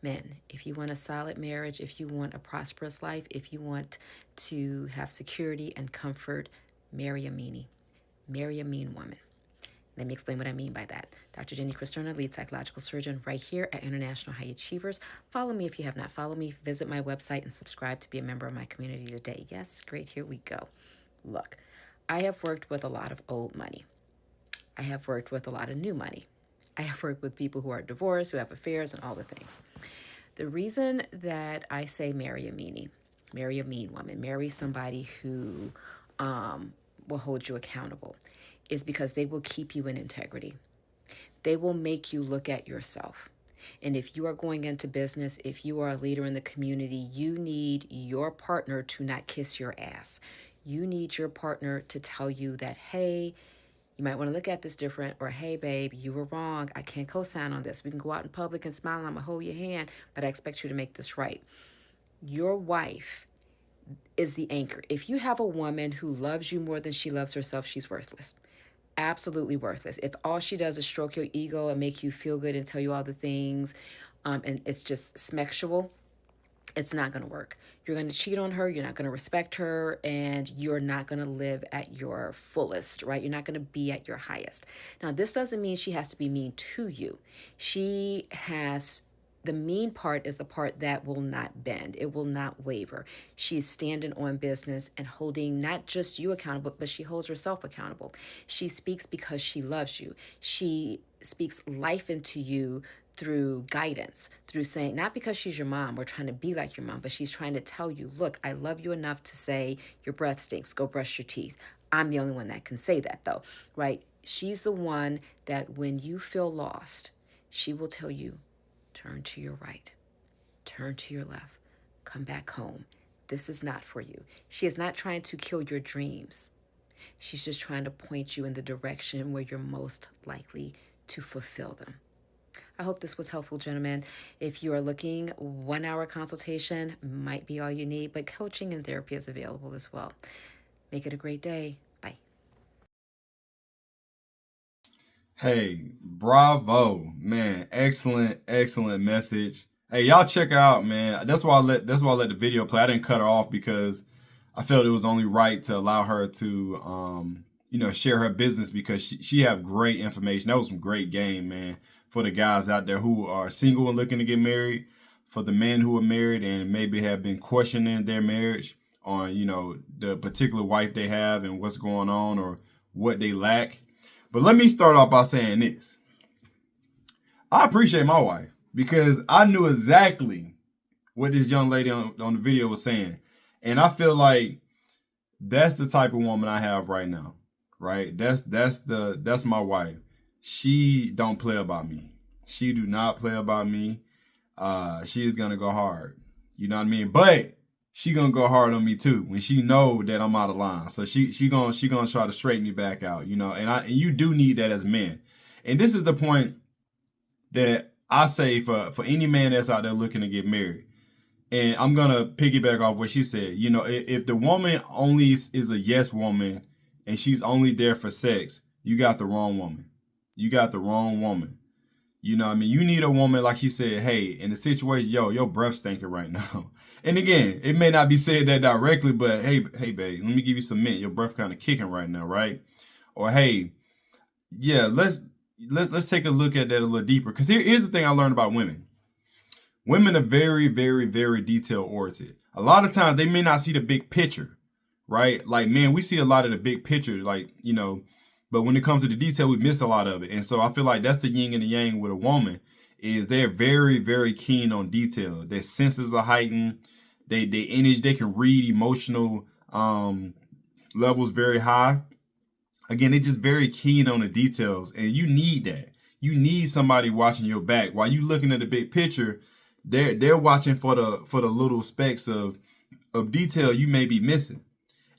Men, if you want a solid marriage, if you want a prosperous life, if you want to have security and comfort, marry a meanie. Marry a mean woman. Let me explain what I mean by that. Dr. Jenny Christona, lead psychological surgeon, right here at International High Achievers. Follow me if you have not followed me. Visit my website and subscribe to be a member of my community today. Yes, great, here we go. Look, I have worked with a lot of old money. I have worked with a lot of new money. I have worked with people who are divorced, who have affairs, and all the things. The reason that I say marry a meanie, marry a mean woman, marry somebody who will hold you accountable, is because they will keep you in integrity. They will make you look at yourself. And if you are going into business, if you are a leader in the community, you need your partner to not kiss your ass. You need your partner to tell you that, hey, you might want to look at this different, or hey, babe, you were wrong. I can't co-sign on this. We can go out in public and smile and I'm going to hold your hand, but I expect you to make this right. Your wife is the anchor. If you have a woman who loves you more than she loves herself, she's worthless. Absolutely worthless. If all she does is stroke your ego and make you feel good and tell you all the things, and it's just sexual, it's not going to work. You're going to cheat on her, you're not going to respect her, and you're not going to live at your fullest, right? You're not going to be at your highest. Now, this doesn't mean she has to be mean to you. She has the mean part is the part that will not bend. It will not waver. She's standing on business and holding not just you accountable, but she holds herself accountable. She speaks because she loves you. She speaks life into you through guidance, through saying, not because she's your mom or trying to be like your mom, but she's trying to tell you, look, I love you enough to say your breath stinks, go brush your teeth. I'm the only one that can say that though, right? She's the one that when you feel lost, she will tell you, turn to your right, turn to your left, come back home. This is not for you. She is not trying to kill your dreams. She's just trying to point you in the direction where you're most likely to fulfill them. I hope this was helpful, gentlemen. If you are looking, 1 hour consultation might be all you need, but coaching and therapy is available as well. Make it a great day. Bye. Hey, bravo, man. Excellent, excellent message. Hey, y'all check her out, man. That's why I let the video play. I didn't cut her off because I felt it was only right to allow her to share her business because she have great information. That was some great game, man, for the guys out there who are single and looking to get married, for the men who are married and maybe have been questioning their marriage on, the particular wife they have and what's going on or what they lack. But let me start off by saying this. I appreciate my wife because I knew exactly what this young lady on the video was saying. And I feel like that's the type of woman I have right now. Right? That's my wife. She don't play about me. She do not play about me. She is gonna go hard. You know what I mean? But she gonna go hard on me too when she know that I'm out of line. So she gonna try to straighten me back out. And you do need that as men. And this is the point that I say for any man that's out there looking to get married. And I'm gonna piggyback off what she said. If the woman only is a yes woman and she's only there for sex, you got the wrong woman. You got the wrong woman. You know what I mean? You need a woman, like she said, hey, in the situation, yo, your breath stinking right now. And again, it may not be said that directly, but hey, babe, let me give you some mint. Your breath kind of kicking right now, right? Or hey, yeah, let's take a look at that a little deeper. Because here's the thing I learned about women. Women are very, very, very detail oriented. A lot of times they may not see the big picture, right? Like, man, we see a lot of the big picture, but when it comes to the detail, we miss a lot of it. And so I feel like that's the yin and the yang with a woman is they're very, very keen on detail. Their senses are heightened. They can read emotional levels very high. Again, they're just very keen on the details, and you need that. You need somebody watching your back while you looking at the big picture. They're watching for the little specks of detail you may be missing,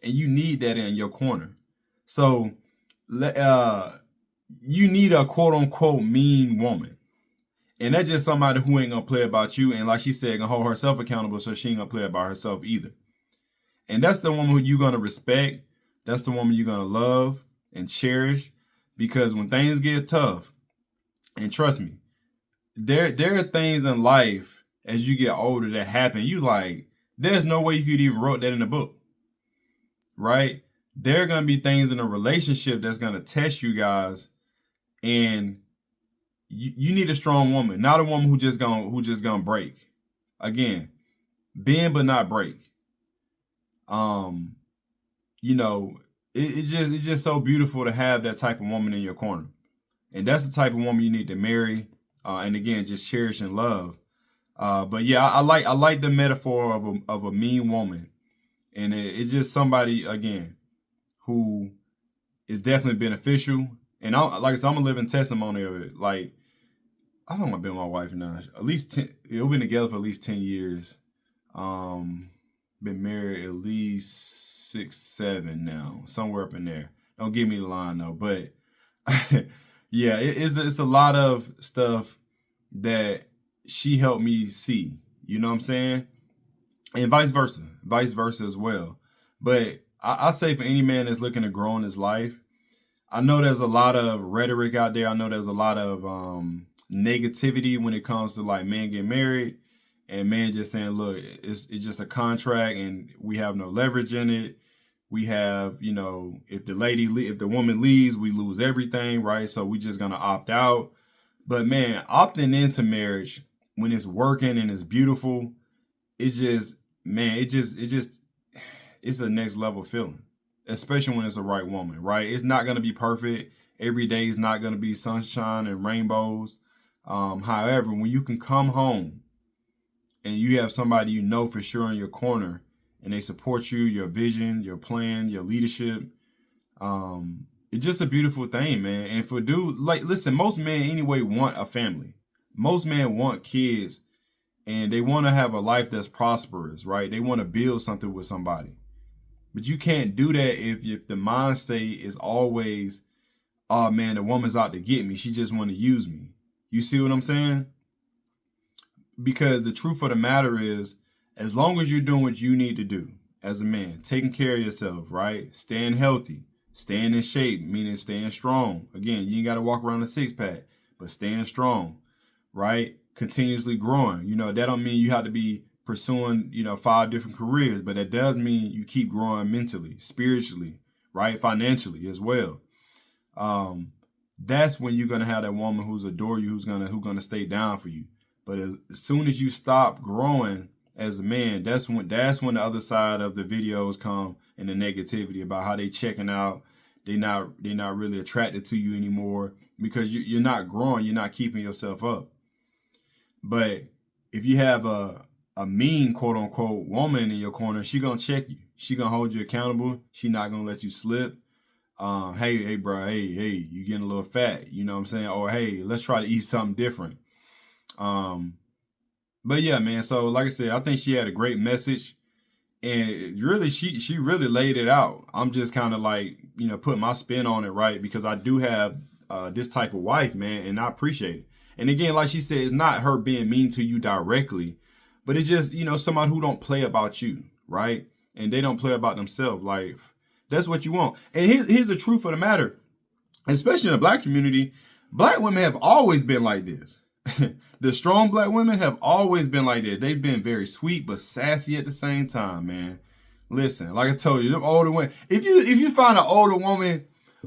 and you need that in your corner. So you need a quote unquote mean woman. And that's just somebody who ain't gonna play about you. And like she said, gonna hold herself accountable so she ain't gonna play about herself either. And that's the woman who you're gonna respect. That's the woman you're gonna love and cherish. Because when things get tough, and trust me, there are things in life as you get older that happen. You like, there's no way you could even wrote that in a book, right? There are gonna be things in a relationship that's gonna test you guys, and you need a strong woman, not a woman who just gonna break. Again, bend but not break. Um, you know, it's just so beautiful to have that type of woman in your corner, and that's the type of woman you need to marry. And again, just cherish and love. But yeah, I like the metaphor of a mean woman, and it's just somebody again who is definitely beneficial. And I like I said, I'm a living testimony of it. Like I don't want to be with my wife now. At least 10. We've been together for at least 10 years. Um, been married at least 6, 7 now, somewhere up in there. Don't give me the line though, but yeah, it's a lot of stuff that she helped me see. You know what I'm saying? And vice versa as well. But I say for any man that's looking to grow in his life, I know there's a lot of rhetoric out there. I know there's a lot of negativity when it comes to like men getting married and men just saying, look, it's just a contract and we have no leverage in it. We have, if the woman leaves, we lose everything, right? So we just gonna opt out. But man, opting into marriage when it's working and it's beautiful, it's just, man, it's a next level feeling, especially when it's the right woman, right? It's not gonna be perfect. Every day is not gonna be sunshine and rainbows. However, when you can come home and you have somebody you know for sure in your corner and they support you, your vision, your plan, your leadership, it's just a beautiful thing, man. And for dude, like, listen, most men anyway want a family. Most men want kids and they want to have a life that's prosperous, right? They want to build something with somebody. But you can't do that if the mind state is always, oh man, the woman's out to get me. She just want to use me. You see what I'm saying? Because the truth of the matter is, as long as you're doing what you need to do as a man, taking care of yourself, right? Staying healthy, staying in shape, meaning staying strong. Again, you ain't got to walk around a six pack, but staying strong, right? Continuously growing. That don't mean you have to be pursuing, 5 different careers, but that does mean you keep growing mentally, spiritually, right? Financially as well. That's when you're gonna have that woman who's adore you, who's gonna stay down for you. But as soon as you stop growing as a man, that's when the other side of the videos come and the negativity about how they checking out. They're not really attracted to you anymore because you're not growing. You're not keeping yourself up. But if you have a mean quote unquote woman in your corner, she gonna check you. She gonna hold you accountable. She not gonna let you slip. Hey, bro, hey, you getting a little fat. You know what I'm saying? Or hey, let's try to eat something different. But yeah, man. So like I said, I think she had a great message, and really, she really laid it out. I'm just kind of like putting my spin on it, right? Because I do have this type of wife, man, and I appreciate it. And again, like she said, it's not her being mean to you directly, but it's just somebody who don't play about you, right? And they don't play about themselves. Like that's what you want. And here's the truth of the matter, especially in the black community, black women have always been like this. The strong black women have always been like that. They've been very sweet but sassy at the same time, man. Listen, like I told you, them older women. If you find an older woman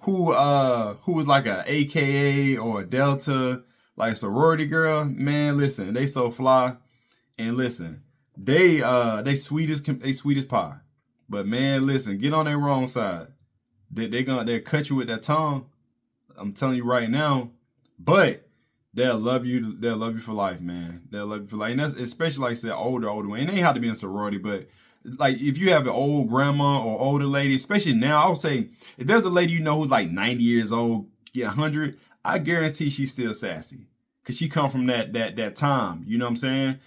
who was like a AKA or a Delta, like sorority girl, man, listen, they so fly. And listen, they sweet as pie. But man, listen, get on their wrong side. They'll cut you with that tongue. I'm telling you right now. But they'll love you. They'll love you for life, man. They'll love you for life. And that's especially like I said, older one. And they ain't have to be in sorority, but like if you have an old grandma or older lady, especially now, I would say if there's a lady who's like 90 years old, 100, I guarantee she's still sassy. Cause she come from that time. You know what I'm saying?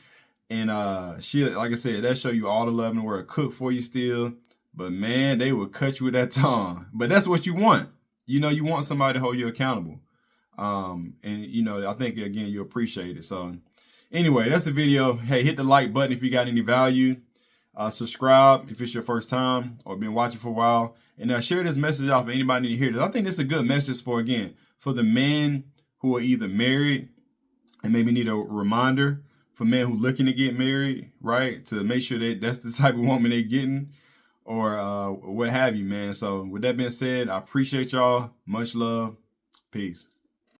And she, like I said, that show you all the love in the world. Cook for you still. But man, they will cut you with that tongue. But that's what you want. You want somebody to hold you accountable. And I think again you appreciate it. So anyway, that's the video. Hey, hit the like button if you got any value. Subscribe if it's your first time or been watching for a while. And share this message out for anybody need to hear this. I think this is a good message for the men who are either married and maybe need a reminder, for men who looking to get married, right? To make sure that that's the type of woman they getting, or what have you, man. So with that being said, I appreciate y'all. Much love. Peace.